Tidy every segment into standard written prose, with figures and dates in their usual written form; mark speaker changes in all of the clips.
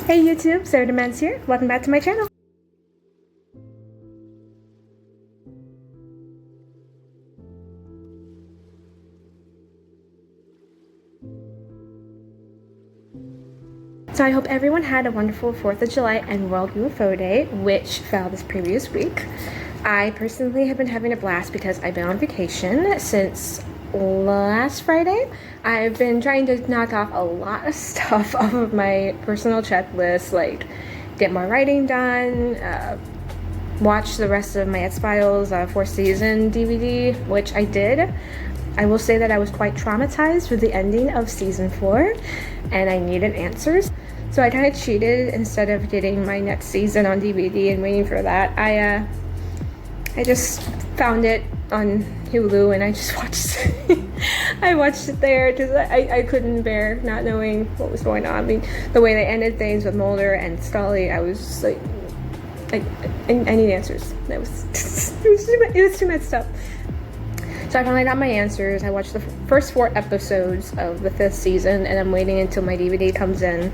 Speaker 1: Hey YouTube, Vedant here. Welcome back to my channel. So I hope everyone had a wonderful 4th of July and World UFO Day, which fell this previous week. I personally have been having a blast because I've been on vacation since last Friday. I've been trying to knock off a lot of stuff off of my personal checklist, like get more writing done, watch the rest of my X-Files 4th season DVD, which I did. I will say that I was quite traumatized with the ending of season 4 and I needed answers. So I kind of cheated. Instead of getting my next season on DVD and waiting for that, I just found it on Hulu and I just watched it. I watched it there because I couldn't bear not knowing what was going on. I mean, the way they ended things with Mulder and Scully, I was just like I need answers. It was too messed up. So I finally got my answers. I watched the first 4 episodes of the 5th season and I'm waiting until my DVD comes in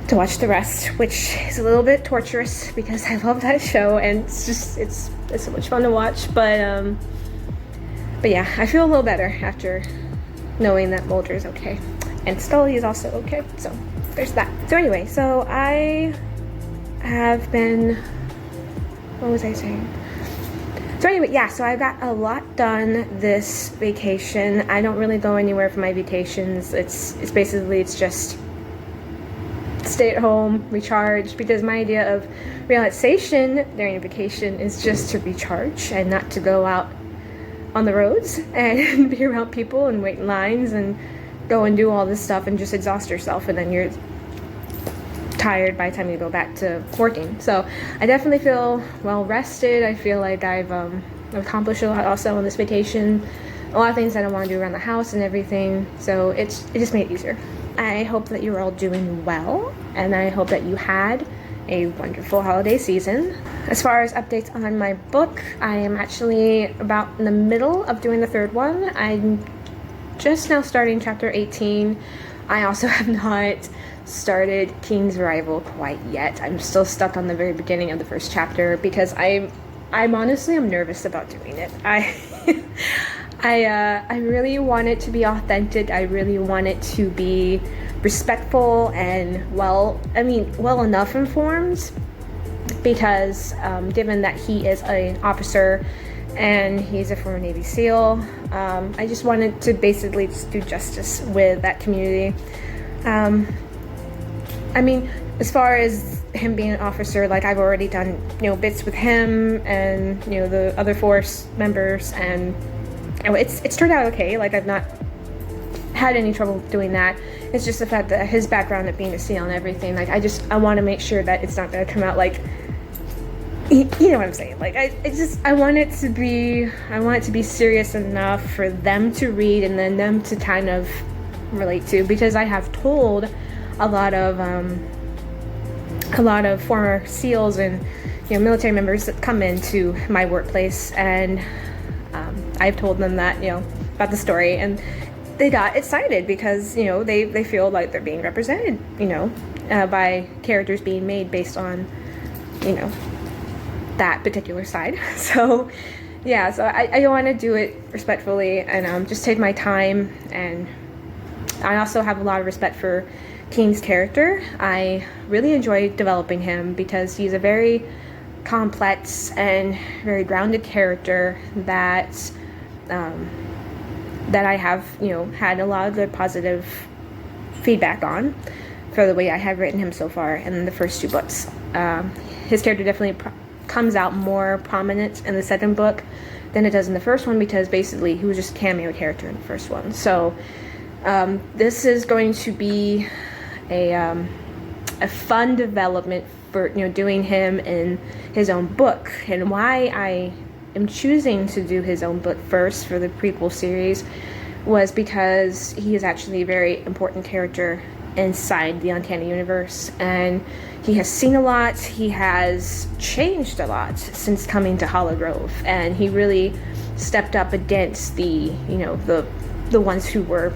Speaker 1: to watch the rest, which is a little bit torturous because I love that show and it's so much fun to watch. But yeah, I feel a little better after knowing that Mulder is okay and Scully is also okay. So there's that. So anyway, so I have been, what was I saying? So anyway, yeah, so I got a lot done this vacation. I don't really go anywhere for my vacations. It's just stay at home, recharge, because my idea of relaxation during a vacation is just to recharge and not to go out on the roads and be around people and wait in lines and go and do all this stuff and just exhaust yourself, and then you're tired by the time you go back to working. So I definitely feel well rested. I feel like I've accomplished a lot also on this vacation. A lot of things that I want to do around the house and everything. So it just made it easier. I hope that you're all doing well, and I hope that you had a wonderful holiday season. As far as updates on my book, I am actually about in the middle of doing the 3rd one. I'm just now starting chapter 18. I also have not started King's Arrival quite yet. I'm still stuck on the very beginning of the 1st chapter because I'm honestly nervous about doing it. I really want it to be authentic. I really want it to be respectful and well enough informed, because given that he is an officer and he's a former Navy SEAL, I just wanted to basically just do justice with that community. I mean, as far as him being an officer, like I've already done, bits with him and, the other force members, and it's turned out okay. Like I've not had any trouble doing that. It's just the fact that his background of being a SEAL and everything, like I want to make sure that it's not going to come out like, you know what I'm saying? Like I want it to be serious enough for them to read and then them to kind of relate to, because I have told a lot of former SEALs and military members that come into my workplace, and I've told them that about the story, and they got excited because they feel like they're being represented by characters being made based on that particular side. So yeah, so I want to do it respectfully and just take my time. And I also have a lot of respect for King's character. I really enjoy developing him because he's a very complex and very grounded character that I have had a lot of good positive feedback on for the way I have written him so far in the first 2 books. His character definitely comes out more prominent in the 2nd book than it does in the 1st one, because basically he was just a cameo character in the 1st one. So this is going to be a fun development for doing him in his own book. And why I am choosing to do his own book first for the prequel series was because he is actually a very important character inside the Uncanny universe, and he has seen a lot. He has changed a lot since coming to Hollow Grove, and he really stepped up against the ones who were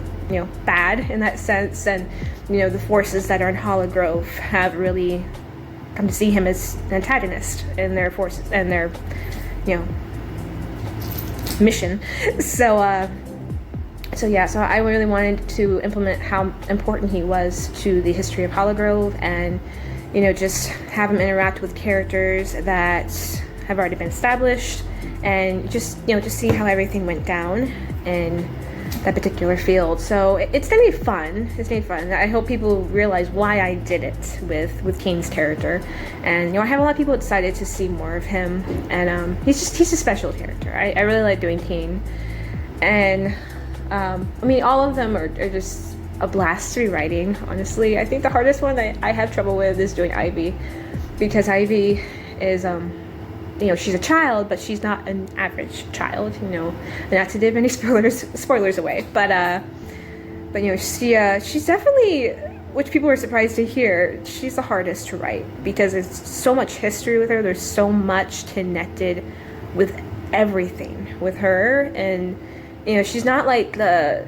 Speaker 1: bad in that sense, and the forces that are in Hologrove have really come to see him as an antagonist in their forces and their mission. So I really wanted to implement how important he was to the history of Hologrove, and just have him interact with characters that have already been established, and just see how everything went down in that particular field. So it's gonna be fun. I hope people realize why I did it with Keen's character, and I have a lot of people excited to see more of him, and he's a special character. I really like doing Keen, and all of them are just a blast to be writing, honestly. I think the hardest one I have trouble with is doing Ivy, because Ivy is she's a child, but she's not an average child, not to give any spoilers away, but she's definitely, which people were surprised to hear, she's the hardest to write, because there's so much history with her, there's so much connected with everything with her, and she's not like the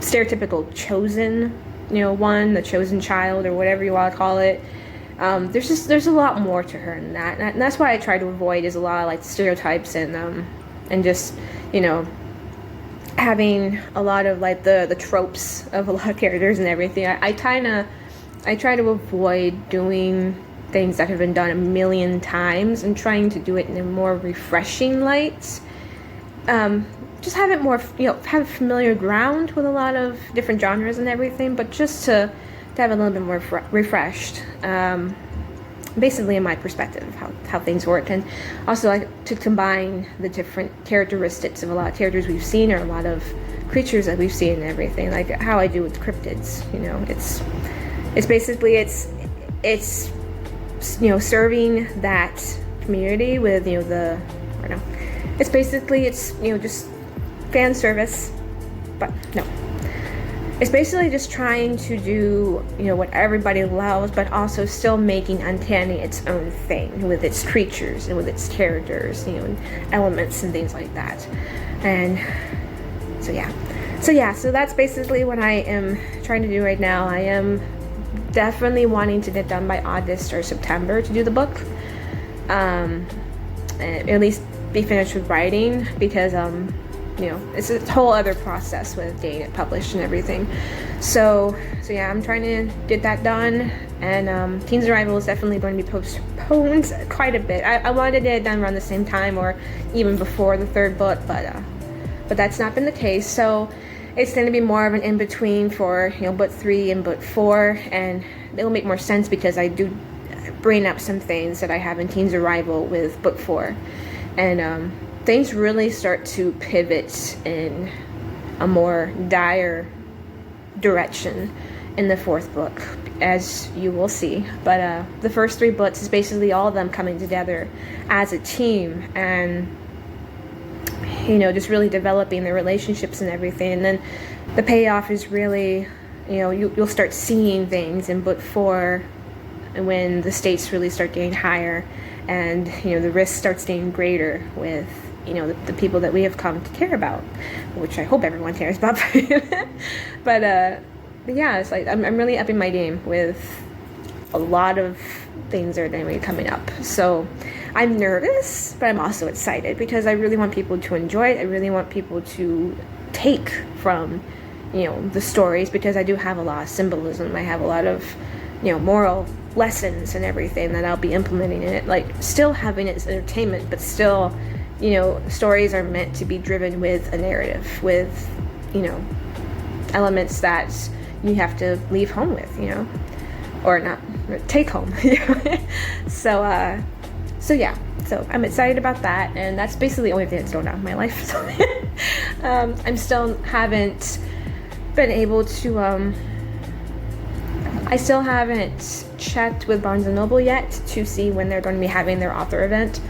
Speaker 1: stereotypical chosen one, the chosen child, or whatever you want to call it. There's a lot more to her than that, and that's why I try to avoid is a lot of like stereotypes and just having a lot of like the tropes of a lot of characters and everything. I try to avoid doing things that have been done a million times and trying to do it in a more refreshing light. Just have it more, have familiar ground with a lot of different genres and everything, but just to have a little bit more refreshed, basically in my perspective of how things work, and also like to combine the different characteristics of a lot of characters we've seen, or a lot of creatures that we've seen and everything, like how I do with cryptids. It's basically it's serving that community with it's basically just fan service, but no. It's basically just trying to do, what everybody loves, but also still making Uncanny its own thing with its creatures and with its characters, and elements and things like that. And so that's basically what I am trying to do right now. I am definitely wanting to get done by August or September to do the book. And at least be finished with writing, because it's a whole other process with getting it published and everything. So yeah, I'm trying to get that done, and Keen's Arrival is definitely going to be postponed quite a bit. I wanted to get it done around the same time or even before the third book, but that's not been the case. So it's going to be more of an in-between for book 3 and book 4, and it'll make more sense because I do bring up some things that I have in Keen's Arrival with book 4, and things really start to pivot in a more dire direction in the 4th book, as you will see. But the first 3 books is basically all of them coming together as a team, and just really developing their relationships and everything. And then the payoff is really, you'll start seeing things in book 4 when the stakes really start getting higher, and the risk starts getting greater with the people that we have come to care about, which I hope everyone cares about. but yeah, it's like I'm really upping my game with a lot of things that are going to be coming up. So I'm nervous, but I'm also excited, because I really want people to enjoy it. I really want people to take from the stories, because I do have a lot of symbolism. I have a lot of moral lessons and everything that I'll be implementing in it, like still having it as entertainment, but still stories are meant to be driven with a narrative, with elements that you have to leave home with, or not take home. So yeah, so I'm excited about that, and that's basically the only thing that's going on in my life. So I'm still haven't been able to I still haven't checked with Barnes & Noble yet to see when they're going to be having their author event.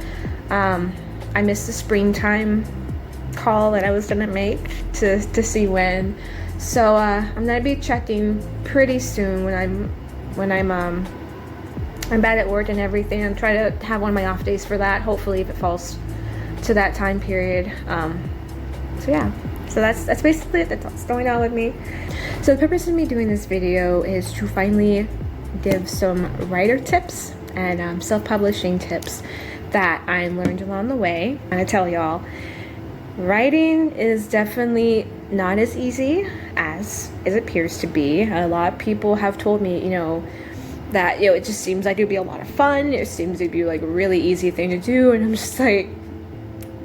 Speaker 1: I missed the springtime call that I was going to make to see when. So I'm going to be checking pretty soon when I'm bad at work and everything. I'm trying to have one of my off days for that, hopefully, if it falls to that time period. So yeah, So that's basically it. That's what's going on with me. So the purpose of me doing this video is to finally give some writer tips and self-publishing tips that I learned along the way. And I tell y'all, writing is definitely not as easy as it appears to be. A lot of people have told me, that, it just seems like it'd be a lot of fun. It seems to be like a really easy thing to do. And I'm just like,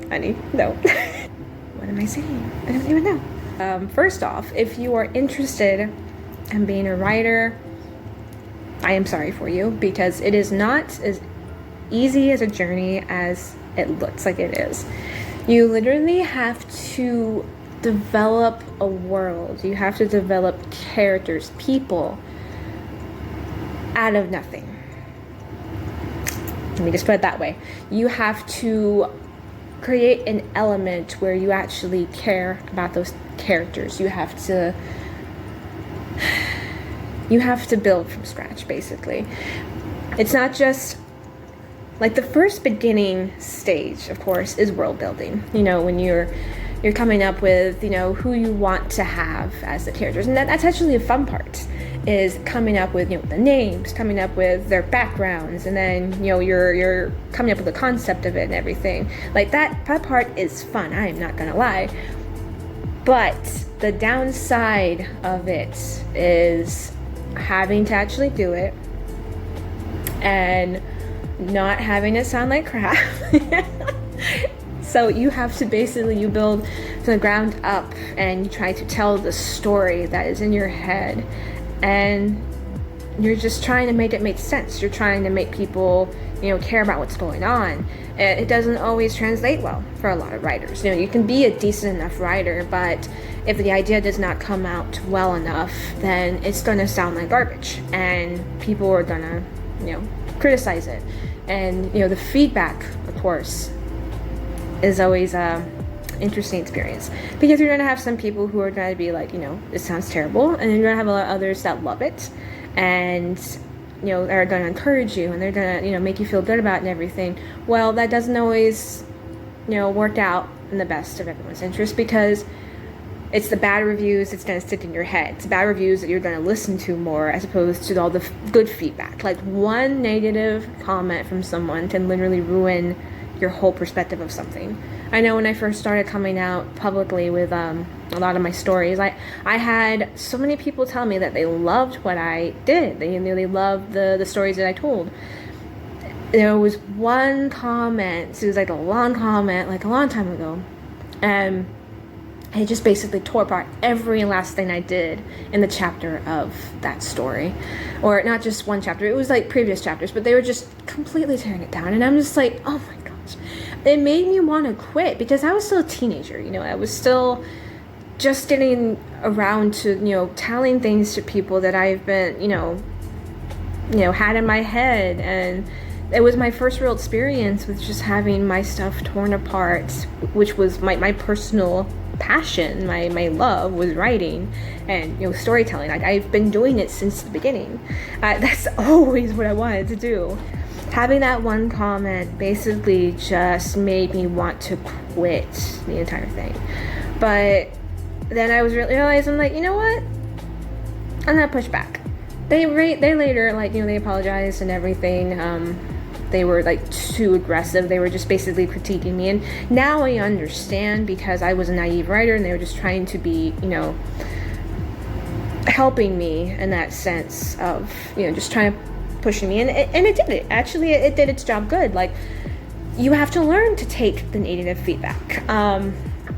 Speaker 1: honey, no. What am I saying? I don't even know. First off, if you are interested in being a writer, I am sorry for you, because it is not as easy as a journey as it looks like it is. You literally have to develop a world. You have to develop characters, people, out of nothing. Let me just put it that way. You have to create an element where you actually care about those characters. You have to build from scratch, basically. It's not just like the first beginning stage, of course, is world building. When you're coming up with, who you want to have as the characters. And that's actually a fun part, is coming up with, the names, coming up with their backgrounds, and then, you're coming up with the concept of it and everything. Like that part is fun, I am not gonna lie. But the downside of it is having to actually do it and not having it sound like crap. So you have to basically, you build from the ground up and you try to tell the story that is in your head, and you're just trying to make it make sense. You're trying to make people, care about what's going on. And it doesn't always translate well for a lot of writers. You can be a decent enough writer, but if the idea does not come out well enough, then it's gonna sound like garbage, and people are gonna, criticize it. And the feedback, of course, is always a interesting experience, because you're gonna have some people who are gonna be like, it sounds terrible, and then you're gonna have a lot of others that love it, and are gonna encourage you, and they're gonna make you feel good about it and everything. Well, that doesn't always work out in the best of everyone's interest, because it's the bad reviews that's gonna stick in your head. It's the bad reviews that you're gonna listen to more, as opposed to all the good feedback. Like one negative comment from someone can literally ruin your whole perspective of something. I know when I first started coming out publicly with a lot of my stories, I had so many people tell me that they loved what I did. They loved the stories that I told. There was one comment, it was like a long comment, like a long time ago, and it just basically tore apart every last thing I did in the chapter of that story. Or not just one chapter, it was like previous chapters, but they were just completely tearing it down. And I'm just like, oh my gosh. It made me want to quit, because I was still a teenager, I was still just getting around to, telling things to people that I've been, had in my head. And it was my first real experience with just having my stuff torn apart, which was my personal passion. My love was writing and storytelling. Like, I've been doing it since the beginning. That's always what I wanted to do. Having that one comment basically just made me want to quit the entire thing. But then I was realizing, like, you know what? I'm gonna push back. They later, like, they apologized and everything. They were like too aggressive. They were just basically critiquing me, and now I understand, because I was a naive writer and they were just trying to be, helping me in that sense of, just trying to push me, and it did it. Actually, it did its job good. Like, you have to learn to take the negative feedback.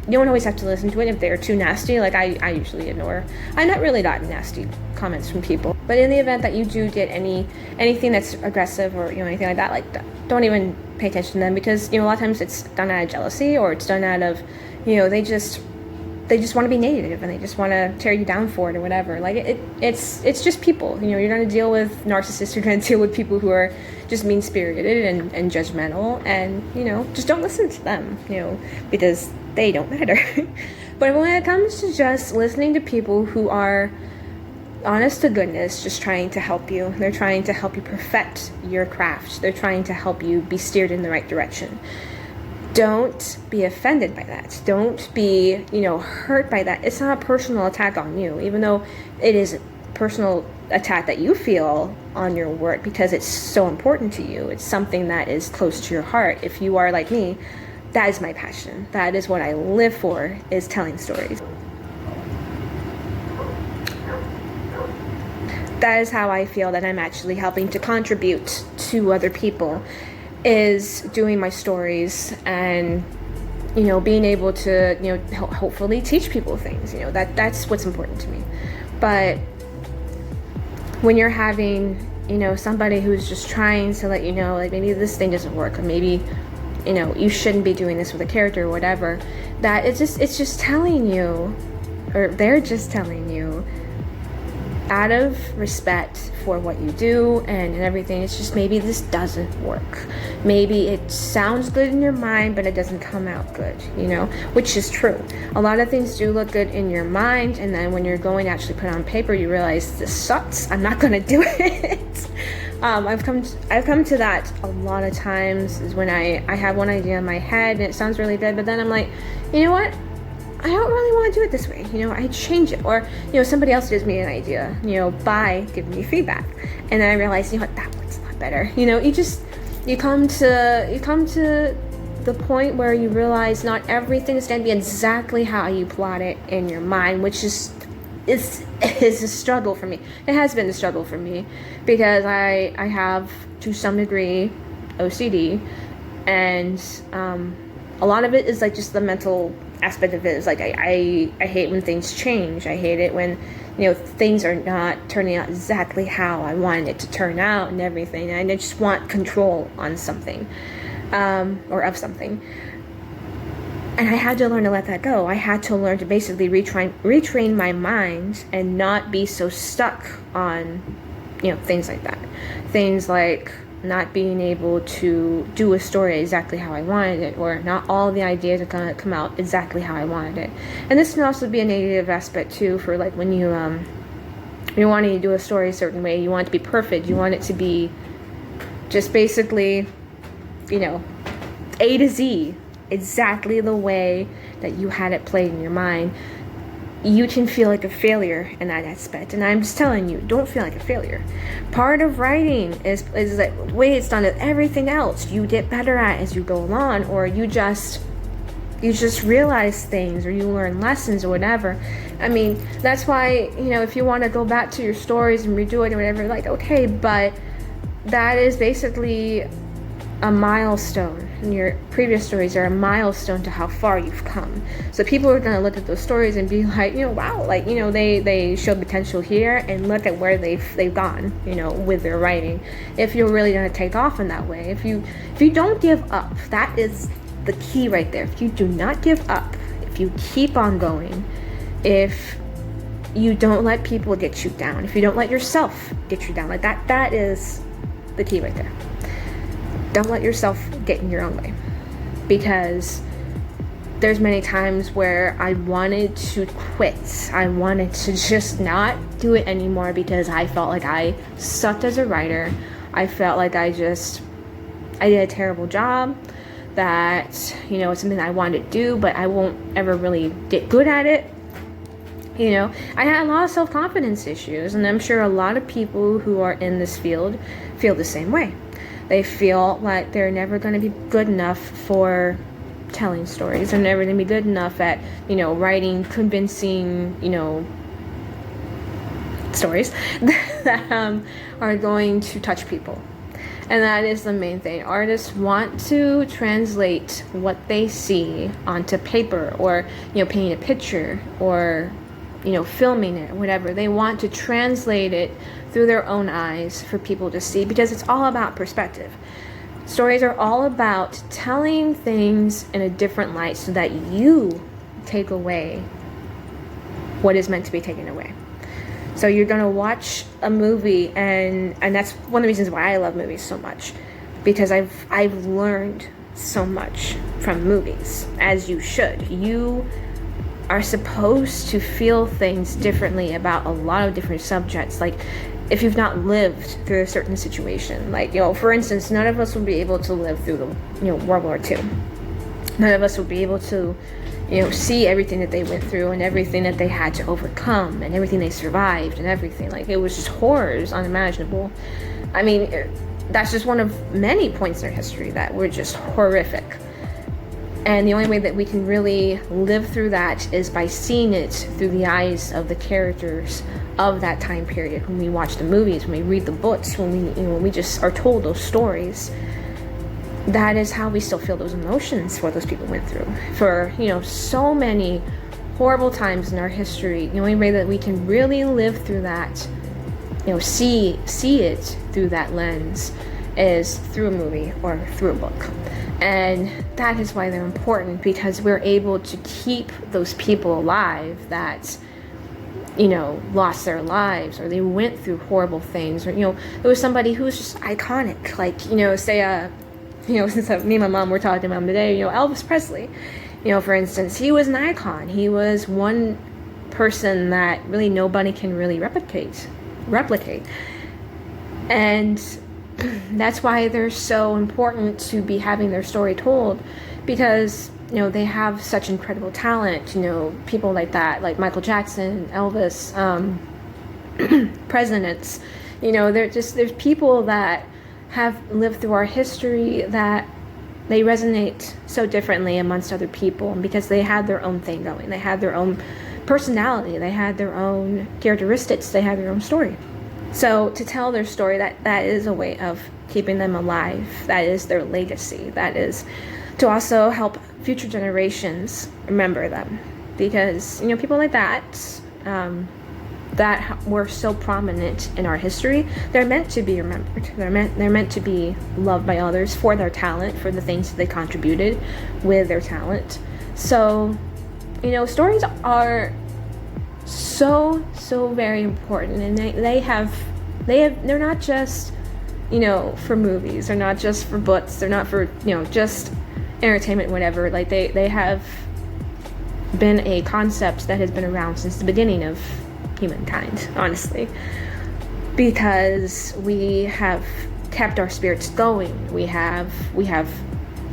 Speaker 1: You don't always have to listen to it if they're too nasty. Like, I usually ignore. I not really got nasty comments from people, but in the event that you do get anything that's aggressive or anything like that, like, don't even pay attention to them, because a lot of times it's done out of jealousy, or it's done out of they just want to be negative and they just want to tear you down for it or whatever. Like, it's just people. You're going to deal with narcissists. You're going to deal with people who are just mean-spirited and judgmental, and just don't listen to them, because they don't matter. But when it comes to just listening to people who are honest to goodness, just trying to help you, they're trying to help you perfect your craft, they're trying to help you be steered in the right direction, don't be offended by that. Don't be, hurt by that. It's not a personal attack on you, even though it is a personal attack that you feel on your work because it's so important to you. It's something that is close to your heart. If you are like me, that is my passion. That is what I live for, is telling stories. That is how I feel that I'm actually helping to contribute to other people, is doing my stories and, being able to, hopefully teach people things. That's what's important to me. But when you're having, somebody who's just trying to let you know, like, maybe this thing doesn't work, or maybe, you shouldn't be doing this with a character or whatever, that it's just telling you, or they're just telling you, out of respect for what you do and everything, it's just, maybe this doesn't work. Maybe it sounds good in your mind, but it doesn't come out good, which is true. A lot of things do look good in your mind, and then when you're going to actually put it on paper, you realize, this sucks, I'm not going to do it. I've come to that a lot of times, is when I have one idea in my head and it sounds really good, but then I'm like, you know what? I don't really want to do it this way. I change it. Or, somebody else gives me an idea, by giving me feedback. And then I realize, that one's a lot better. You come to the point where you realize not everything is going to be exactly how you plot it in your mind, which is a struggle for me. It has been a struggle for me because I have, to some degree, OCD, and a lot of it is like just the mental aspect of it. Is like I hate when things change. I hate it when things are not turning out exactly how I wanted it to turn out and everything. And I just want control on something, or of something. And I had to learn to let that go. I had to learn to basically retrain my mind and not be so stuck on, things like that. Things like not being able to do a story exactly how I wanted it, or not all the ideas are going to come out exactly how I wanted it. And this can also be a negative aspect too, for like when you're wanting to do a story a certain way, you want it to be perfect, you want it to be just basically, A to Z, exactly the way that you had it played in your mind. You can feel like a failure in that aspect. And I'm just telling you, don't feel like a failure. Part of writing is the way it's done. Everything else you get better at as you go along, or you just realize things, or you learn lessons or whatever. I mean, that's why, if you want to go back to your stories and redo it or whatever, like, okay, but that is basically a milestone. And your previous stories are a milestone to how far you've come. So people are going to look at those stories and be like, wow, like, they show potential here, and look at where they've gone, with their writing. If you're really going to take off in that way, if you don't give up, that is the key right there. If you do not give up, if you keep on going, if you don't let people get you down, if you don't let yourself get you down, like that is the key right there. Don't let yourself get in your own way, because there's many times where I wanted to quit. I wanted to just not do it anymore because I felt like I sucked as a writer. I felt like I did a terrible job, that, it's something that I wanted to do, but I won't ever really get good at it. I had a lot of self-confidence issues, and I'm sure a lot of people who are in this field feel the same way. They feel like they're never going to be good enough for telling stories. They're never going to be good enough at, writing convincing, stories that are going to touch people. And that is the main thing. Artists want to translate what they see onto paper, or, painting a picture, or, filming it, whatever. They want to translate it through their own eyes for people to see, because it's all about perspective. Stories are all about telling things in a different light so that you take away what is meant to be taken away. So you're going to watch a movie, and that's one of the reasons why I love movies so much, because I've learned so much from movies, as you should. You are supposed to feel things differently about a lot of different subjects. Like, if you've not lived through a certain situation, like, for instance, none of us would be able to live through the, World War II. None of us would be able to, see everything that they went through and everything that they had to overcome and everything they survived and everything. Like, it was just horrors unimaginable. I mean, that's just one of many points in our history that were just horrific. And the only way that we can really live through that is by seeing it through the eyes of the characters of that time period. When we watch the movies, when we read the books, when we just are told those stories, that is how we still feel those emotions what those people went through. For, so many horrible times in our history, the only way that we can really live through that, see it through that lens, is through a movie or through a book. And that is why they're important, because we're able to keep those people alive that, lost their lives, or they went through horrible things, or, there was somebody who was just iconic, like, say, since me and my mom were talking about him today, Elvis Presley, for instance, he was an icon. He was one person that really nobody can really replicate. And that's why they're so important to be having their story told, because, they have such incredible talent, people like that, like Michael Jackson, Elvis, presidents, there's people that have lived through our history that they resonate so differently amongst other people, because they had their own thing going. They had their own personality. They had their own characteristics. They had their own story. So to tell their story, that is a way of keeping them alive. That is their legacy. That is to also help future generations remember them, because people like that that were so prominent in our history, they're meant to be remembered. They're meant to be loved by others for their talent, for the things that they contributed with their talent. So, stories are so very important, and they're not just, for movies. They're not just for books. They're not for, just entertainment, whatever. Like, they have been a concept that has been around since the beginning of humankind, honestly, because we have kept our spirits going. We have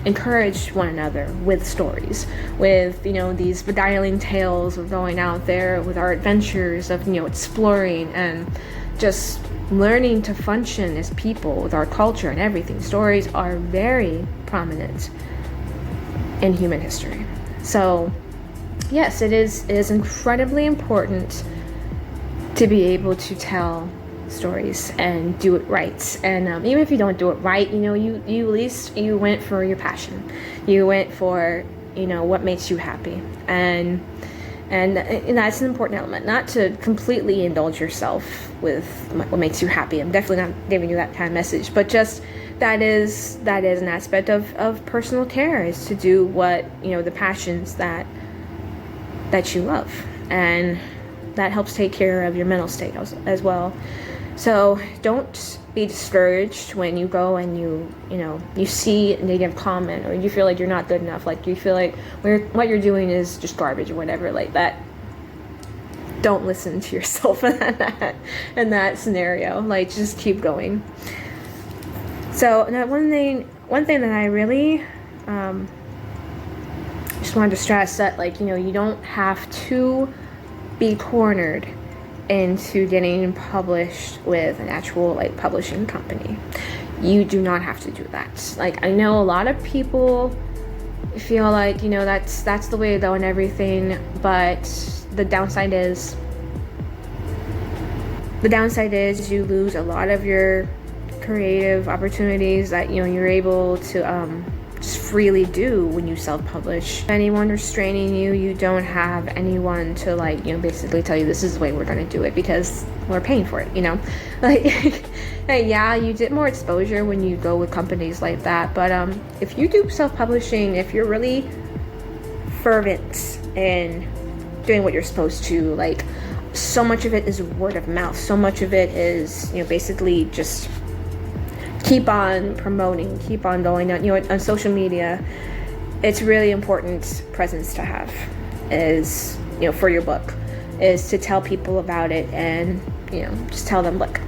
Speaker 1: encouraged one another with stories, with these beguiling tales of going out there with our adventures of exploring and just learning to function as people with our culture and everything. Stories are very prominent in human history. So yes, it is incredibly important to be able to tell stories and do it right. And even if you don't do it right, you at least you went for your passion. You went for what makes you happy, and that's an important element. Not to completely indulge yourself with what makes you happy. I'm definitely not giving you that kind of message, but just that is an aspect of personal care, is to do what the passions that you love, and that helps take care of your mental state as well. So don't be discouraged when you go and you see a negative comment, or you feel like you're not good enough, like you feel like what you're doing is just garbage or whatever like that. Don't listen to yourself in that scenario. Like, just keep going. So now one thing that I really just wanted to stress, that you don't have to be cornered into getting published with an actual publishing company. You do not have to do that. I know a lot of people feel like that's the way to go and everything, but the downside is you lose a lot of your creative opportunities that you're able to just freely do when you self-publish. Anyone restraining you, you don't have anyone to basically tell you this is the way we're going to do it, because we're paying for it, yeah, you get more exposure when you go with companies like that, but if you do self-publishing, if you're really fervent in doing what you're supposed to, so much of it is word of mouth, so much of it is basically just keep on promoting, keep on going on social media. It's really important presence to have, is for your book, is to tell people about it, and just tell them, look,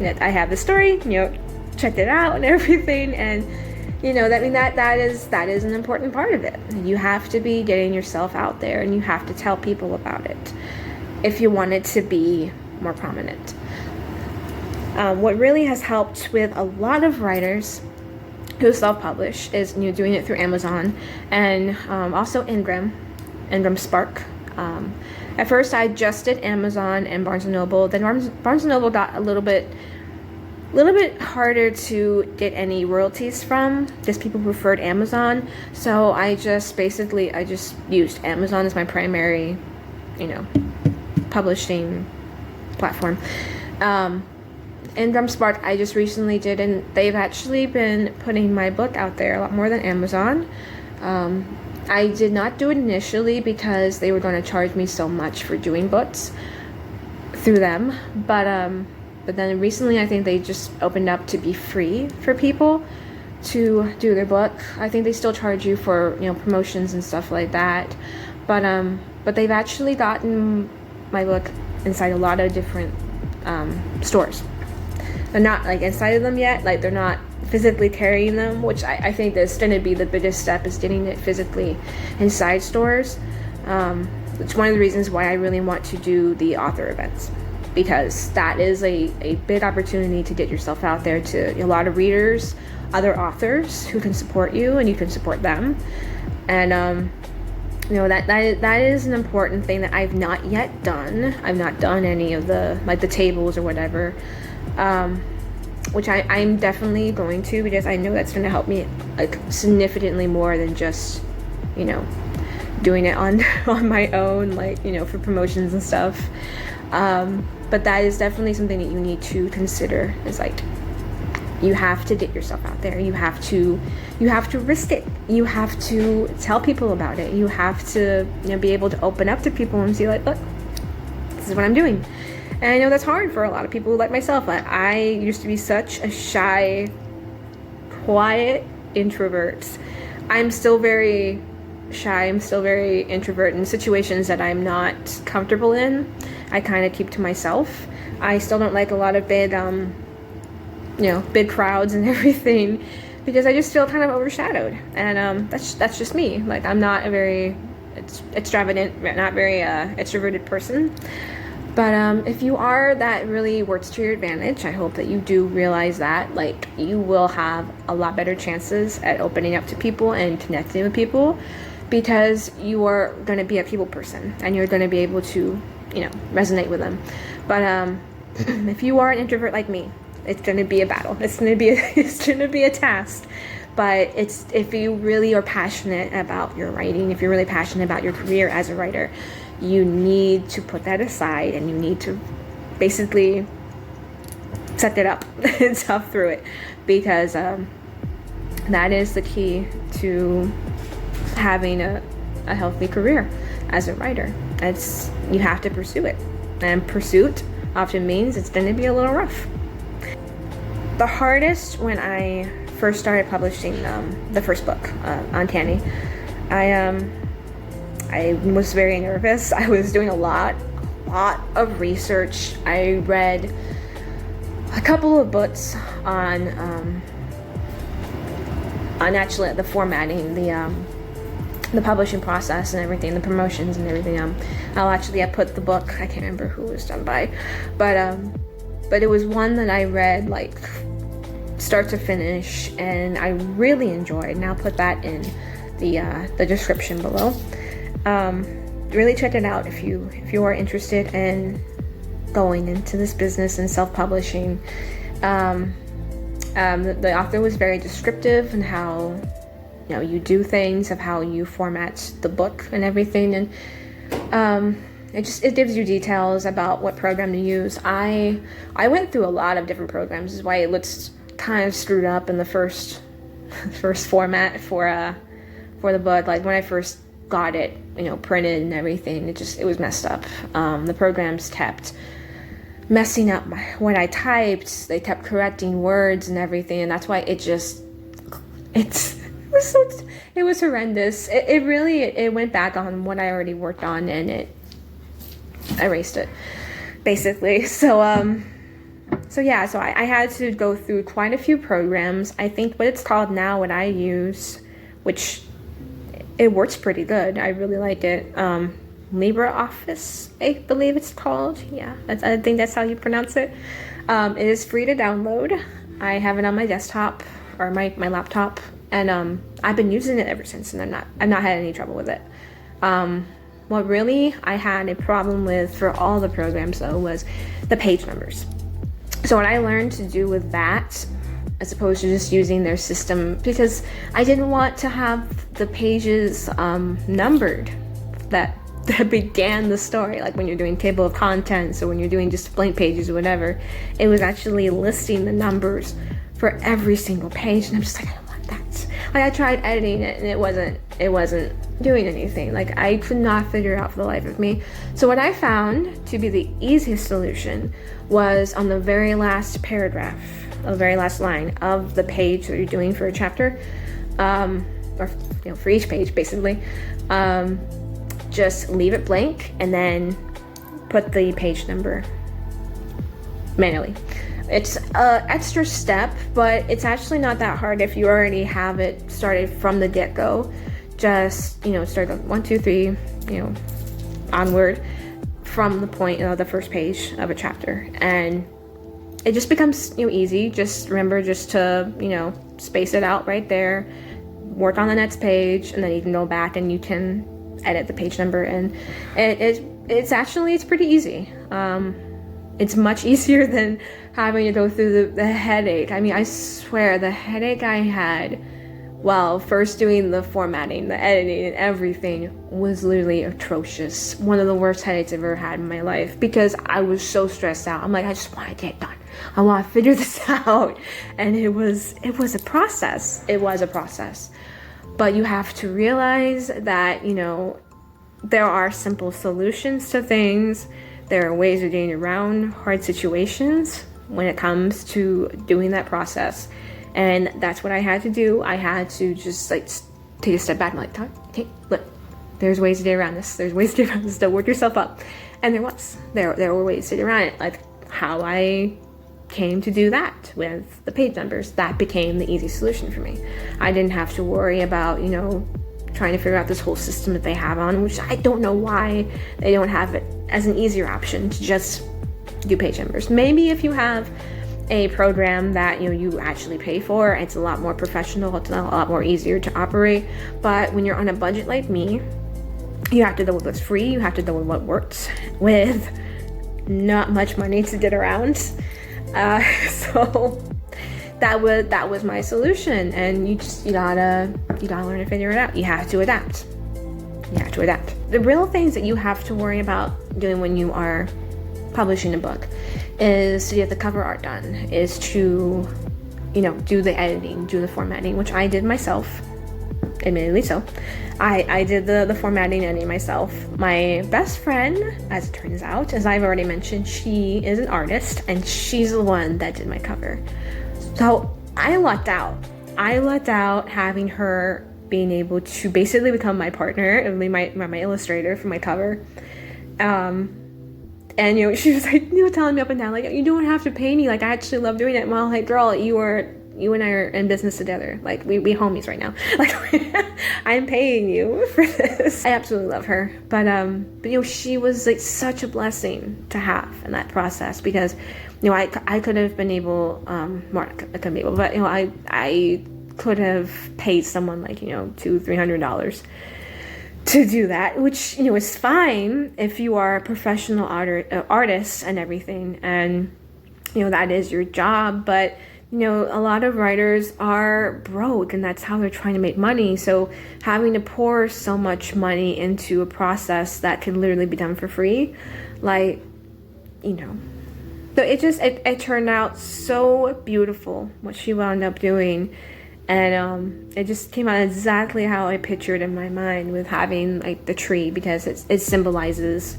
Speaker 1: I have the story, check it out and everything, and that is an important part of it. You have to be getting yourself out there, and you have to tell people about it if you want it to be more prominent. What really has helped with a lot of writers who self-publish is doing it through Amazon and also Ingram Spark. At first I just did Amazon and Barnes & Noble. Then Barnes & Noble got a little bit harder to get any royalties from, just people preferred Amazon. So I just used Amazon as my primary, publishing platform. Ingram Spark I just recently did, and they've actually been putting my book out there a lot more than Amazon. I did not do it initially because they were going to charge me so much for doing books through them, but then recently I think they just opened up to be free for people to do their book. I think they still charge you for promotions and stuff like that, but they've actually gotten my book inside a lot of different stores. They're not like inside of them yet, like they're not physically carrying them, which I think that's going to be the biggest step, is getting it physically inside stores. It's one of the reasons why I really want to do the author events, because that is a big opportunity to get yourself out there to a lot of readers, other authors who can support you and you can support them. And that is an important thing that I've not yet done. I've not done any of the tables or whatever, which I'm definitely going to, because I know that's going to help me significantly more than just doing it on my own, for promotions and stuff. But that is definitely something that you need to consider, is you have to get yourself out there. You have to risk it. You have to tell people about it. You have to be able to open up to people and see, look, this is what I'm doing. And I know that's hard for a lot of people like myself. I used to be such a shy, quiet introvert. I'm still very shy. I'm still very introvert in situations that I'm not comfortable in. I kind of keep to myself. I still don't like a lot of big crowds and everything, because I just feel kind of overshadowed. And that's just me. I'm not a very extravagant, not very extroverted person. But if you are, that really works to your advantage. I hope that you do realize that you will have a lot better chances at opening up to people and connecting with people, because you are going to be a people person and you're going to be able to resonate with them. But if you are an introvert like me, it's going to be a battle. It's going to be a task. But if you really are passionate about your writing, if you're really passionate about your career as a writer, you need to put that aside, and you need to basically set it up and tough through it, because that is the key to having a healthy career as a writer. You have to pursue it, and pursuit often means it's going to be a little rough. The hardest, when I first started publishing the first book, Uncanny, I was very nervous. I was doing a lot of research. I read a couple of books on actually the formatting, the publishing process and everything, the promotions and everything. I put the book, I can't remember who it was done by, but it was one that I read start to finish, and I really enjoyed, and I'll put that in the description below. Really check it out if you are interested in going into this business and self-publishing. The author was very descriptive in how you do things, of how you format the book and everything, and it gives you details about what program to use. I went through a lot of different programs. This is why it looks kind of screwed up in the first format for the book. When I first got it printed and everything, it was messed up. The programs kept messing up when I typed. They kept correcting words and everything, and that's why it was horrendous. It went back on what I already worked on, and it erased it basically. So So yeah, so I had to go through quite a few programs. I think what it's called now, what I use, which it works pretty good. I really like it. LibreOffice, I believe it's called. Yeah, I think that's how you pronounce it. It is free to download. I have it on my desktop or my laptop, and I've been using it ever since, and I've not had any trouble with it. What really I had a problem with for all the programs though was the page numbers. So what I learned to do with that, as opposed to just using their system, because I didn't want to have the pages numbered that began the story, like when you're doing table of contents or when you're doing just blank pages or whatever. It was actually listing the numbers for every single page, and I'm just like, I don't want that. Like, I tried editing it and it wasn't doing anything. Like, I could not figure it out for the life of me. So what I found to be the easiest solution was on the very last paragraph, the very last line of the page that you're doing for a chapter, or for each page basically, just leave it blank and then put the page number manually. It's an extra step, but it's actually not that hard if you already have it started from the get-go. Just, start on 1, 2, 3, onward from the point of the first page of a chapter. And it just becomes, easy. Just remember just to, space it out right there, work on the next page, and then you can go back and you can edit the page number. And it's pretty easy. It's much easier than having to go through the headache. I mean, I swear the headache I had while first doing the formatting, the editing, and everything was literally atrocious. One of the worst headaches I've ever had in my life, because I was so stressed out. I'm like, I just want to get it done. I want to figure this out. And it was a process. It was a process. But you have to realize that, there are simple solutions to things. There are ways of getting around hard situations when it comes to doing that process. And that's what I had to do. I had to just take a step back and okay, look, there's ways to get around this. There's ways to get around this. Don't work yourself up. And there were ways to get around it. Like how I came to do that with the page numbers. That became the easy solution for me. I didn't have to worry about, trying to figure out this whole system that they have on, which I don't know why they don't have it as an easier option to just do page numbers. Maybe if you have a program that you actually pay for, it's a lot more professional, it's a lot more easier to operate. But when you're on a budget like me, you have to go with what's free, you have to go with what works, with not much money to get around. So that was my solution, and you gotta learn to figure it out. You have to adapt. The real things that you have to worry about doing when you are publishing a book is to get the cover art done, is to do the editing, do the formatting, which I did myself, admittedly. So I did the formatting and editing myself. My best friend, as it turns out, as I've already mentioned, she is an artist, and she's the one that did my cover. So I lucked out having her being able to basically become my partner and be my illustrator for my cover. And she was like, telling me up and down, like, you don't have to pay me. Like, I actually love doing it. Well, like, girl, you and I are in business together. Like, we homies right now. Like, I'm paying you for this. I absolutely love her. But she was like such a blessing to have in that process, because, I could have been able, I couldn't be able, but, I could have paid someone like, $200-$300 to do that, which is fine if you are a professional artist and everything, and that is your job. But a lot of writers are broke, and that's how they're trying to make money. So having to pour so much money into a process that can literally be done for free, so it turned out so beautiful what she wound up doing. And it just came out exactly how I pictured in my mind, with having like the tree, because it symbolizes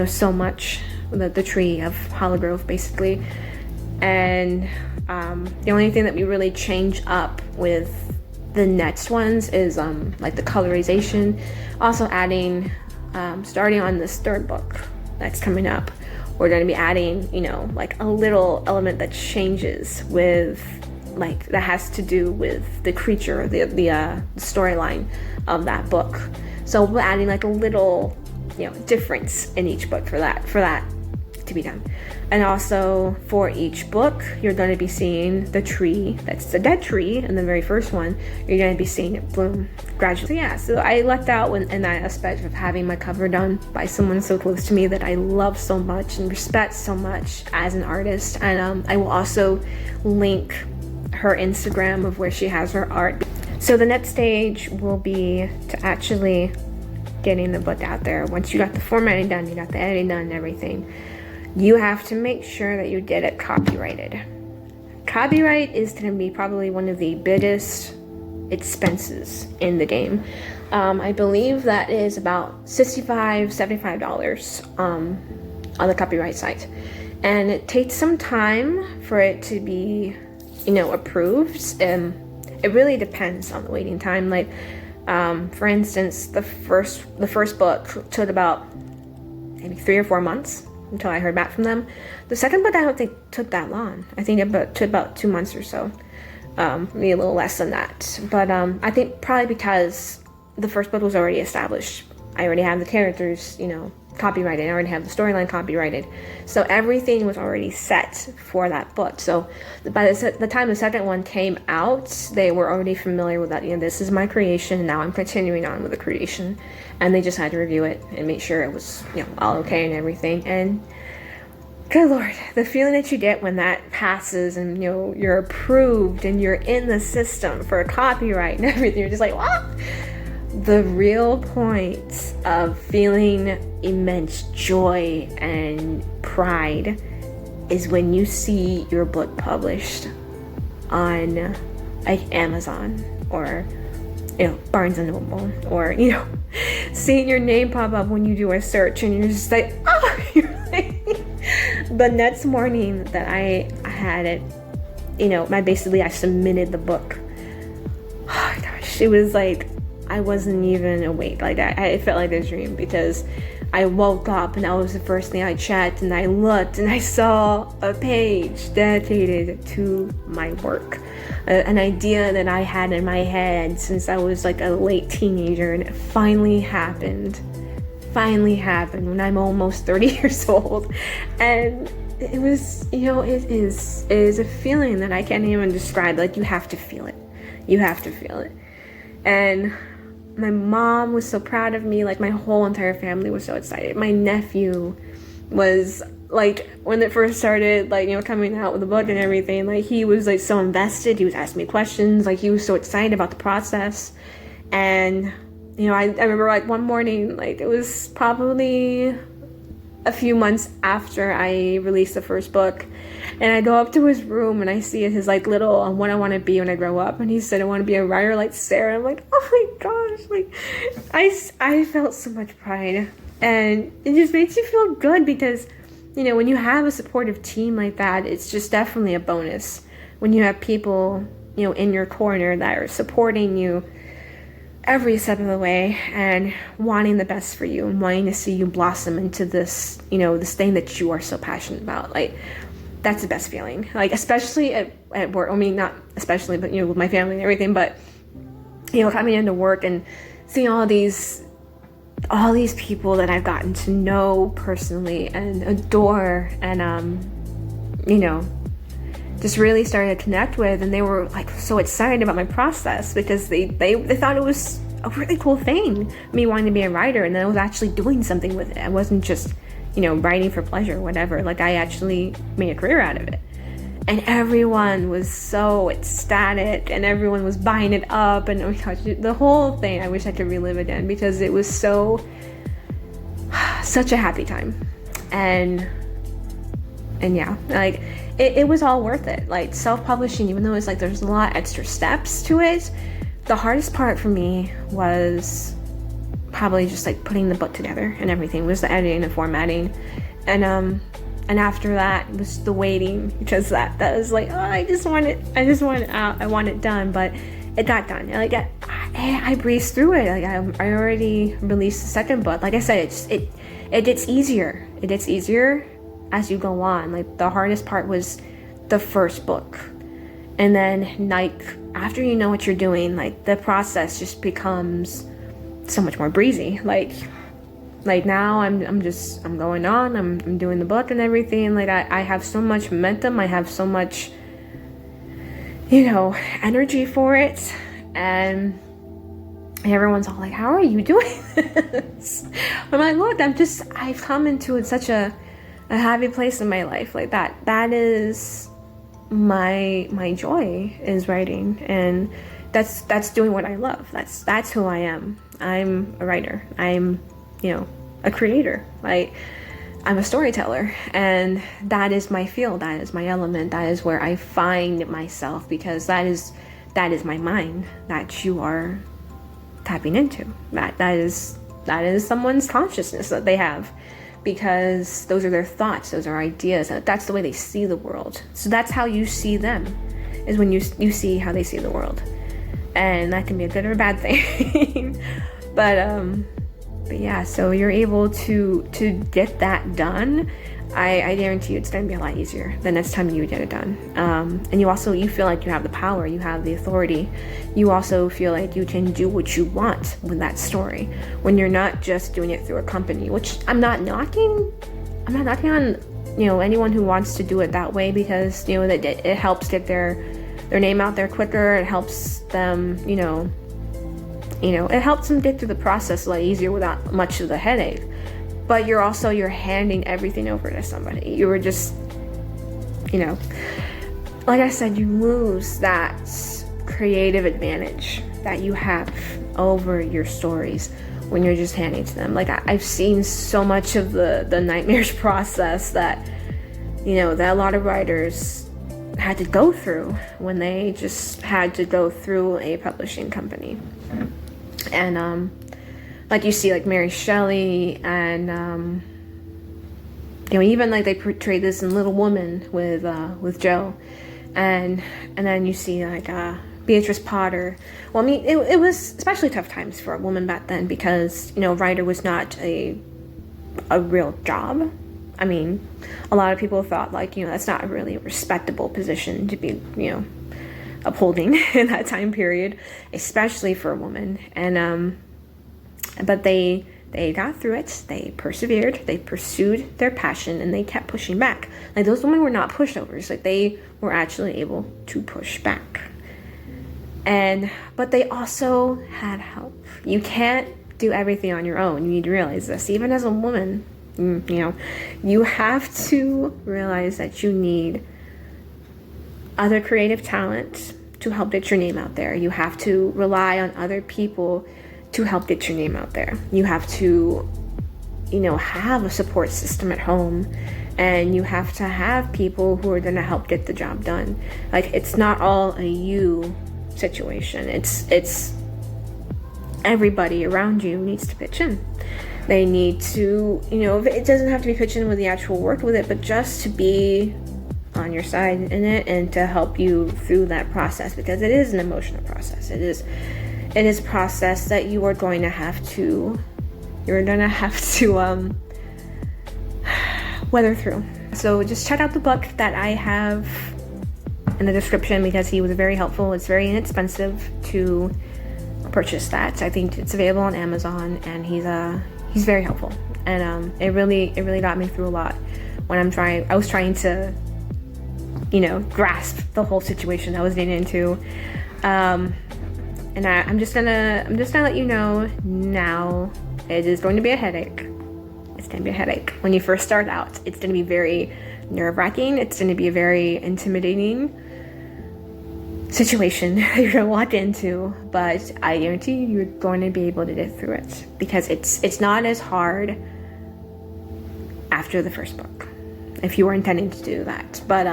Speaker 1: so much, the tree of Hollow Grove basically. And the only thing that we really change up with the next ones is like the colorization. Also adding, starting on this third book that's coming up, we're going to be adding, you know, like a little element that changes with, like, that has to do with the creature, the storyline of that book. So we're adding like a little, you know, difference in each book for that to be done. And also for each book, you're going to be seeing the tree, that's the dead tree in the very first one, you're going to be seeing it bloom gradually. So yeah, so I lucked out in that aspect of having my cover done by someone so close to me that I love so much and respect so much as an artist. And I will also link her Instagram of where she has her art. So the next stage will be to actually getting the book out there. Once you got the formatting done, you got the editing done and everything, you have to make sure that you get it copyrighted. Copyright is going to be probably one of the biggest expenses in the game. I believe that is about $65, $75 on the copyright site. And it takes some time for it to be, you know, approved. It really depends on the waiting time. Like, for instance, the first book took about maybe 3 or 4 months until I heard back from them. The second book I don't think took that long. I think it took about 2 months or so. Maybe a little less than that. But I think probably because the first book was already established. I already have the characters, you know, copyrighted. I already have the storyline copyrighted. So everything was already set for that book. So by the time the second one came out, they were already familiar with that. You know, this is my creation. Now I'm continuing on with the creation. And they just had to review it and make sure it was, you know, all okay and everything. And good Lord, the feeling that you get when that passes and, you know, you're approved and you're in the system for copyright and everything, you're just like, what? The real point of feeling immense joy and pride is when you see your book published on like Amazon or, you know, Barnes and Noble, or, you know, seeing your name pop up when you do a search and you're just like, oh, you're like, the next morning that I had it, you know, I submitted the book. Oh my gosh, it was like, I wasn't even awake. Like, it felt like a dream, because I woke up and that was the first thing I checked, and I looked and I saw a page dedicated to my work. An idea that I had in my head since I was like a late teenager, and it finally happened when I'm almost 30 years old. And it was, you know, it is a feeling that I can't even describe. Like, you have to feel it. And my mom was so proud of me. Like, my whole entire family was so excited. My nephew was like, when it first started, like, you know, coming out with the book and everything, like, he was like so invested. He was asking me questions. Like, he was so excited about the process. And, you know, I remember like one morning, like, it was probably a few months after I released the first book, and I go up to his room and I see his like little what I want to be when I grow up, and he said, I want to be a writer like Sarah. I'm like, oh my gosh, like, I felt so much pride, and it just makes you feel good, because, you know, when you have a supportive team like that, it's just definitely a bonus when you have people, you know, in your corner that are supporting you every step of the way and wanting the best for you and wanting to see you blossom into this, you know, this thing that you are so passionate about. Like, that's the best feeling. Like, especially at work. I mean, not especially, but, you know, with my family and everything, but, you know, coming into work and seeing all these people that I've gotten to know personally and adore and, you know, just really started to connect with, and they were like so excited about my process, because they thought it was a really cool thing, me wanting to be a writer, and then I was actually doing something with it. I wasn't just, you know, writing for pleasure or whatever. Like, I actually made a career out of it. And everyone was so ecstatic, and everyone was buying it up, and oh my gosh, the whole thing, I wish I could relive again, because it was such a happy time. And yeah, like, it was all worth it. Like, self-publishing, even though it's like there's a lot of extra steps to it, the hardest part for me was probably just like putting the book together and everything, was the editing and formatting, and after that was the waiting, because that was like, oh, I just want it out, I want it done. But it got done. Like, I breezed through it. Like, I already released the second book. Like I said, it gets easier. as you go on. Like, the hardest part was the first book. And then, like, after you know what you're doing, like, the process just becomes so much more breezy. Like now I'm going on, I'm doing the book and everything. Like, I have so much momentum, I have so much, energy for it. And everyone's all like, how are you doing this? I'm like, look, I've come into such a happy place in my life. Like, that is my joy, is writing. And that's doing what I love. That's who I am. I'm a writer. I'm, a creator. Like, I'm a storyteller, and that is my field. That is my element. That is where I find myself, because that is my mind that you are tapping into. That is someone's consciousness that they have, because those are their thoughts, those are ideas. That's the way they see the world. So that's how you see them, is when you see how they see the world. And that can be a good or a bad thing. But yeah, so you're able to get that done. I guarantee you it's going to be a lot easier the next time you get it done. And you feel like you have the power, you have the authority. You also feel like you can do what you want with that story, when you're not just doing it through a company, which I'm not knocking on, anyone who wants to do it that way, because, that it helps get their name out there quicker. It helps them, it helps them get through the process a lot easier without much of the headache. But you're handing everything over to somebody. You were just, like I said, you lose that creative advantage that you have over your stories when you're just handing to them. Like, I've seen so much of the nightmarish process that a lot of writers had to go through when they just had to go through a publishing company. And like, you see, like, Mary Shelley, and even like they portray this in Little Woman with Joe, and then you see like Beatrice Potter. Well, I mean, it was especially tough times for a woman back then, because writer was not a real job. I mean, a lot of people thought, like, that's not really a respectable position to be upholding in that time period, especially for a woman. And but they got through it. They persevered. They pursued their passion, and they kept pushing back. Like, those women were not pushovers. Like, they were actually able to push back. But they also had help. You can't do everything on your own. You need to realize this. Even as a woman, you have to realize that you need other creative talent to help get your name out there. You have to rely on other people to help get your name out there. You have to, have a support system at home, and you have to have people who are going to help get the job done. Like, it's not all a you situation. It's everybody around you needs to pitch in. They need to, it doesn't have to be pitching with the actual work with it, but just to be on your side in it and to help you through that process, because it is an emotional process. It is a process that you are going to have to weather through. So just check out the book that I have in the description, because he was very helpful. It's very inexpensive to purchase that. I think it's available on Amazon, and he's very helpful. And it really got me through a lot when I was trying to grasp the whole situation I was getting into. And I'm just gonna let you know now, it is going to be a headache. It's going to be a headache. When you first start out, it's going to be very nerve-wracking. It's going to be a very intimidating situation you're going to walk into, but I guarantee you're going to be able to get through it, because it's not as hard after the first book, if you were intending to do that. But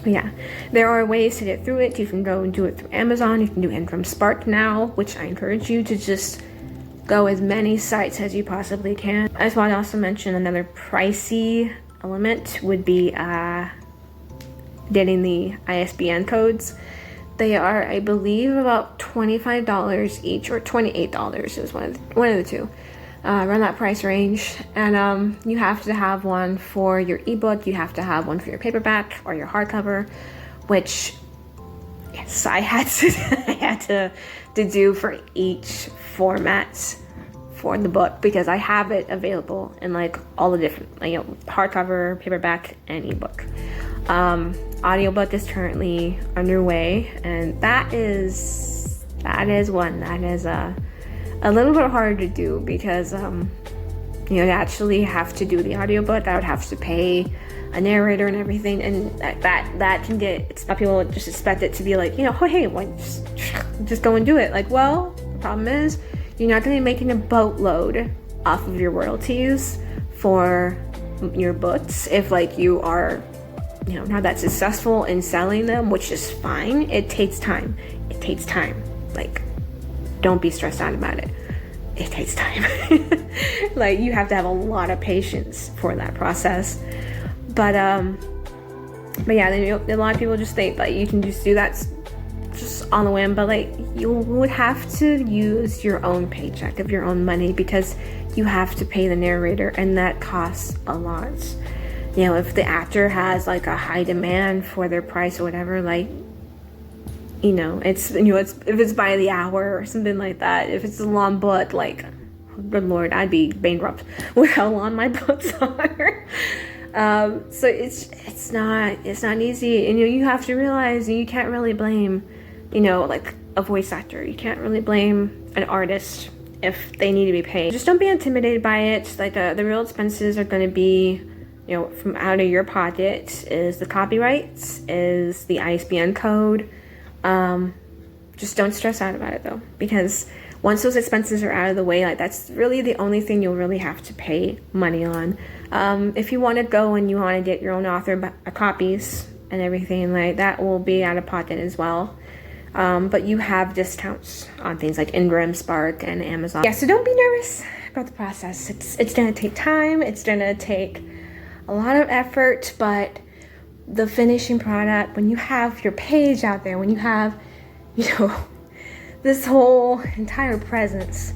Speaker 1: yeah, there are ways to get through it. You can go and do it through Amazon. You can do it from Spark now, which I encourage you to just go as many sites as you possibly can. I just want to also mention another pricey element would be getting the ISBN codes. They are, I believe, about $25 each, or $28. It was one of the two. around that price range. And you have to have one for your ebook, you have to have one for your paperback or your hardcover, which yes, I had to do for each format for the book, because I have it available in like all the different, hardcover, paperback, and ebook. Audiobook is currently underway, and that is one that is a little bit harder to do, because to actually have to do the audiobook, I would have to pay a narrator and everything, and that can get, some people just expect it to be like, oh hey, just go and do it. Like, well, the problem is you're not going to be making a boatload off of your royalties for your books if like you are not that successful in selling them, which is fine. It takes time. Like, don't be stressed out about it. It takes time. Like, you have to have a lot of patience for that process. But yeah, a lot of people just think like you can just do that just on the whim, but like you would have to use your own paycheck of your own money, because you have to pay the narrator, and that costs a lot. If the actor has like a high demand for their price or whatever, like it's if it's by the hour or something like that, if it's a long book, like good lord, I'd be bankrupt with how long my books are. So it's not easy, and you have to realize you can't really blame like a voice actor, you can't really blame an artist if they need to be paid. Just don't be intimidated by it. Like the real expenses are going to be from out of your pocket, is the copyrights, is the ISBN code. Just don't stress out about it though, because once those expenses are out of the way, like that's really the only thing you'll really have to pay money on. If you want to go and you want to get your own author copies and everything, like that will be out of pocket as well. But you have discounts on things like Ingram, Spark, and Amazon. Yeah, so don't be nervous about the process. It's gonna take time. It's gonna take a lot of effort, but the finishing product, when you have your page out there, when you have, this whole entire presence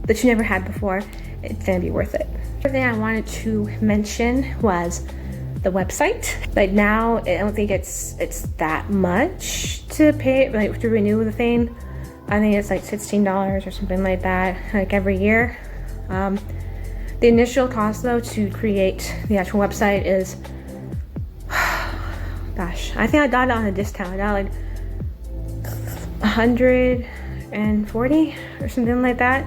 Speaker 1: that you never had before, it's gonna be worth it. The thing I wanted to mention was the website. Like now, I don't think it's that much to pay, like to renew the thing. I think it's like $16 or something like that, like every year. The initial cost though to create the actual website is, gosh, I think I got it on a discount. I got like $140 or something like that,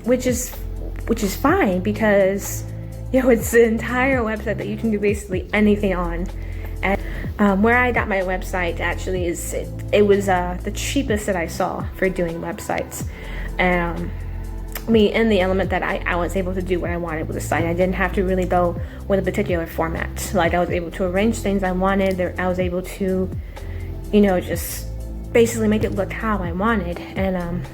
Speaker 1: which is fine, because it's the entire website that you can do basically anything on. And where I got my website actually is it was the cheapest that I saw for doing websites. And in the element that I was able to do what I wanted with the site. I didn't have to really go with a particular format. Like I was able to arrange things I wanted. I was able to, just basically make it look how I wanted. And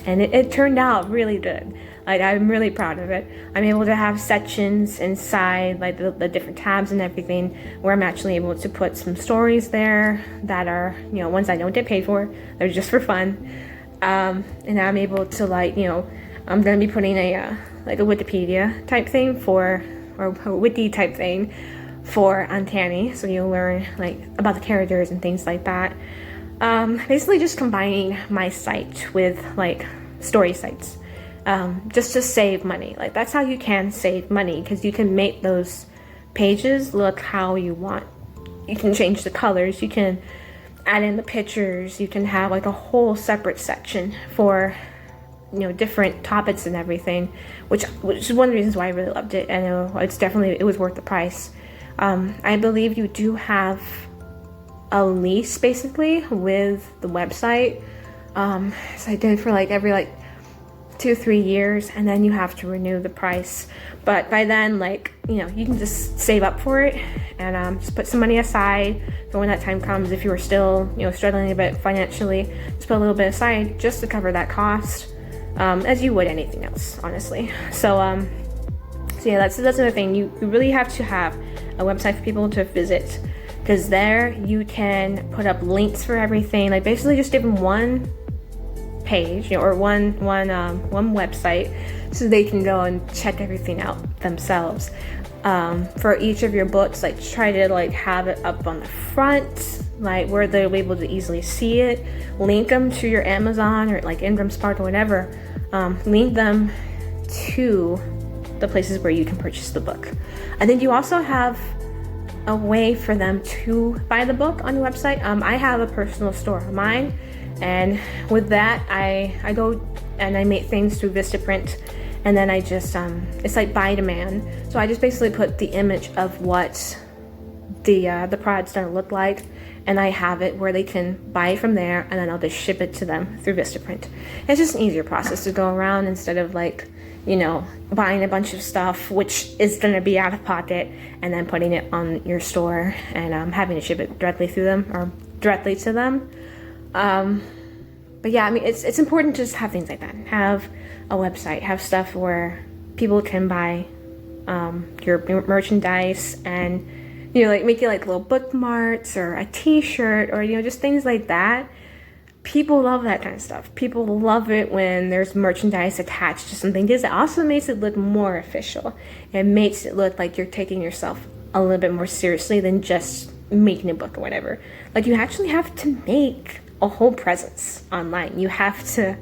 Speaker 1: it turned out really good. Like I'm really proud of it. I'm able to have sections inside, like the different tabs and everything, where I'm actually able to put some stories there that are, ones I don't get paid for. They're just for fun. And I'm able to I'm going to be putting a Wikipedia type thing or wiki type thing for Uncanny, so you'll learn about the characters and things like that. Basically just combining my site with story sites, just to save money. That's how you can save money, because you can make those pages look how you want. You can change the colors, you can add in the pictures, you can have a whole separate section for different topics and everything, which is one of the reasons why I really loved it. I know it was worth the price. I believe you do have a lease basically with the website, so I did for every 2-3 years, and then you have to renew the price. But by then, you can just save up for it and just put some money aside. So when that time comes, if you were still struggling a bit financially, just put a little bit aside just to cover that cost, as you would anything else, honestly. So yeah, that's another thing. You really have to have a website for people to visit, because there you can put up links for everything. Basically just give them one page, or one website, so they can go and check everything out themselves. For each of your books, like try to like have it up on the front, like where they'll be able to easily see it. Link them to your Amazon or like Ingram Spark or whatever. Link them to the places where you can purchase the book. And then you also have a way for them to buy the book on your website. I have a personal store of mine, and with that I go and I make things through Vistaprint, and then I just it's like buy demand. So I just basically put the image of what the product's gonna look like, and I have it where they can buy it from there, and then I'll just ship it to them through Vistaprint. It's just an easier process to go around instead of like, you know, buying a bunch of stuff which is gonna be out of pocket and then putting it on your store and having to ship it directly through them or directly to them. But yeah, I mean, it's important to just have things like that. Have a website, have stuff where people can buy your merchandise, and you know, like making like little bookmarks or a t-shirt or, you know, just things like that. People love that kind of stuff. People love it when there's merchandise attached to something, because it also makes it look more official. It makes it look like you're taking yourself a little bit more seriously than just making a book or whatever. Like, you actually have to make a whole presence online. You have to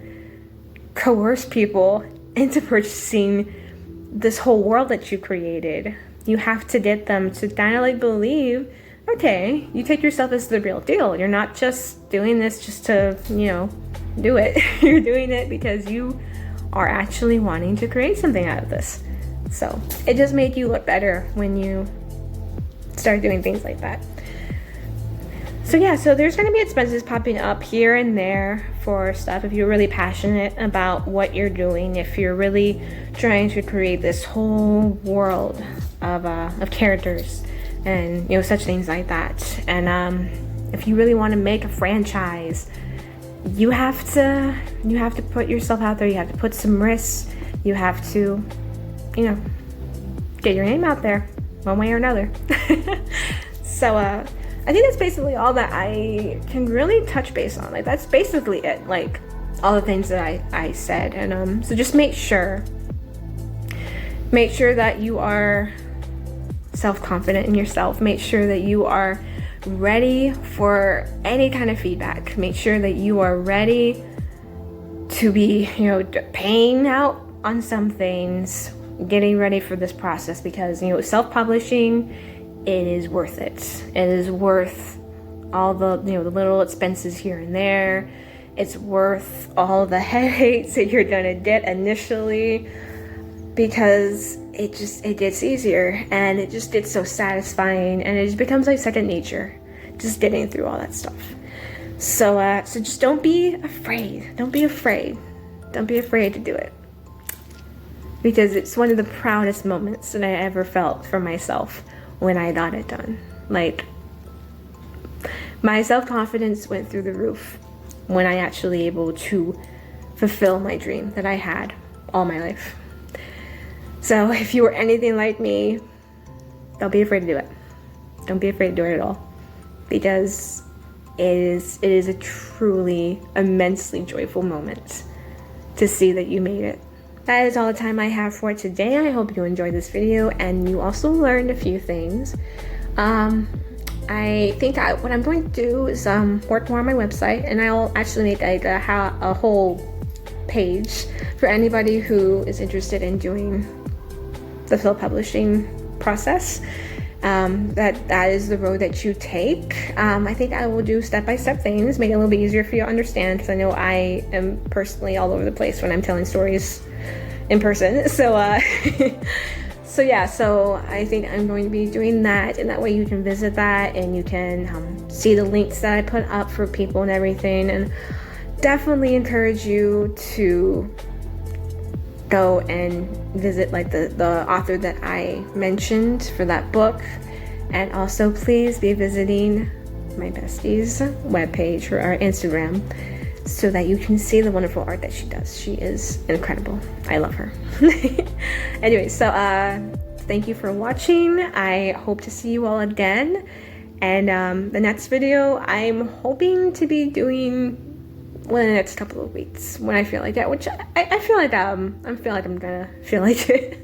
Speaker 1: coerce people into purchasing this whole world that you created. You have to get them to kind of like believe, okay, you take yourself as the real deal. You're not just doing this just to, you know, do it. You're doing it because you are actually wanting to create something out of this. So it just made you look better when you start doing things like that. So yeah, so there's going to be expenses popping up here and there for stuff if you're really passionate about what you're doing, if you're really trying to create this whole world of characters and, you know, such things like that. And if you really want to make a franchise, you have to put yourself out there. You have to put some risks. You have to, you know, get your name out there one way or another. So I think that's basically all that I can really touch base on. Like, that's basically it, like all the things that I said. And so just make sure that you are self-confident in yourself. Make sure that you are ready for any kind of feedback. Make sure that you are ready to be, you know, paying out on some things, getting ready for this process, because, you know, self-publishing, it is worth it. It is worth all the, you know, the little expenses here and there. It's worth all the headaches that you're gonna get initially, because it gets easier, and it just gets so satisfying, and it just becomes like second nature, just getting through all that stuff. So so just don't be afraid. Don't be afraid to do it, because it's one of the proudest moments that I ever felt for myself when I got it done. Like, my self-confidence went through the roof when I actually able to fulfill my dream that I had all my life. So if you were anything like me, don't be afraid to do it. Don't be afraid to do it at all, because it is a truly immensely joyful moment to see that you made it. That is all the time I have for today. I hope you enjoyed this video and you also learned a few things. I think what I'm going to do is work more on my website, and I'll actually make like a whole page for anybody who is interested in doing the self-publishing process. That is the road that you take. I think I will do step-by-step things, make it a little bit easier for you to understand, because I know I am personally all over the place when I'm telling stories in person. So so I think I'm going to be doing that, and that way you can visit that and you can see the links that I put up for people and everything. And definitely encourage you to go and visit like the author that I mentioned for that book, and also please be visiting my bestie's webpage or our Instagram, so that you can see the wonderful art that she does. She is incredible. I love her. Anyway, so thank you for watching. I hope to see you all again, and the next video I'm hoping to be doing within the next couple of weeks when I feel like that, which I feel like I'm gonna feel like it.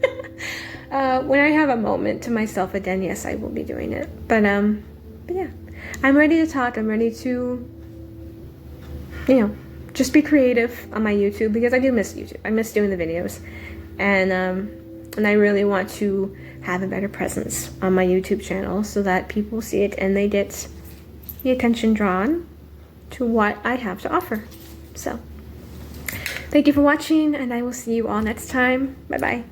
Speaker 1: When I have a moment to myself, then yes, I will be doing it. But yeah, I'm ready to talk. I'm ready to, just be creative on my YouTube, because I do miss YouTube. I miss doing the videos, and I really want to have a better presence on my YouTube channel so that people see it and they get the attention drawn to what I have to offer. So, thank you for watching, and I will see you all next time. Bye bye.